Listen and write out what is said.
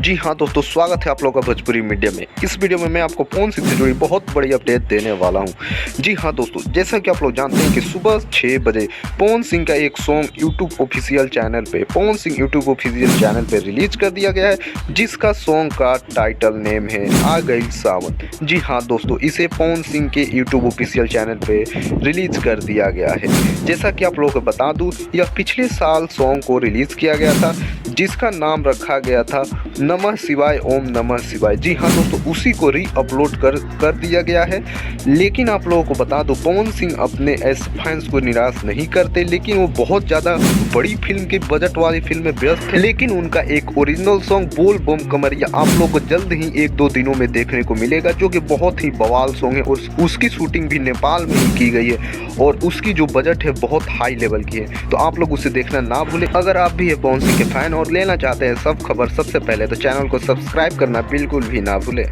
जी हाँ दोस्तों, स्वागत है आप लोगों का भोजपुरी मीडिया में। इस वीडियो में मैं आपको पवन सिंह से जुड़ी बहुत बड़ी अपडेट देने वाला हूँ। जी हाँ दोस्तों, जैसा कि आप लोग जानते हैं कि सुबह 6 बजे पवन सिंह का एक सॉन्ग यूट्यूब ऑफिशियल चैनल पे Pawan Singh YouTube official channel पे रिलीज कर दिया गया है, जिसका सॉन्ग का टाइटल नेम है आ गई सावन। जी हाँ दोस्तों, इसे पवन सिंह के यूट्यूब ऑफिशियल चैनल पे रिलीज कर दिया गया है। जैसा कि आप लोगों को बता दूँ, यह पिछले साल सॉन्ग को रिलीज़ किया गया था, जिसका नाम रखा गया था नमः शिवाय ओम नमः शिवाय। जी हाँ दोस्तों, उसी को री अपलोड कर दिया गया है। लेकिन आप लोगों को बता दो, पवन सिंह अपने ऐसे फैंस को निराश नहीं करते, लेकिन वो बहुत ज़्यादा बड़ी फिल्म की बजट वाली फिल्म में व्यस्त है। लेकिन उनका एक ओरिजिनल सॉन्ग बोल बम कमरिया आप लोगों को जल्द ही 1-2 दिनों में देखने को मिलेगा, जो कि बहुत ही बवाल सॉन्ग है। और उसकी शूटिंग भी नेपाल में ही की गई है और उसकी जो बजट है बहुत हाई लेवल की है, तो आप लोग उसे देखना ना भूलें। अगर आप भी पवन सिंह के फैन और लेना चाहते हैं सब खबर सबसे पहले, तो चैनल को सब्सक्राइब करना बिल्कुल भी ना भूलें।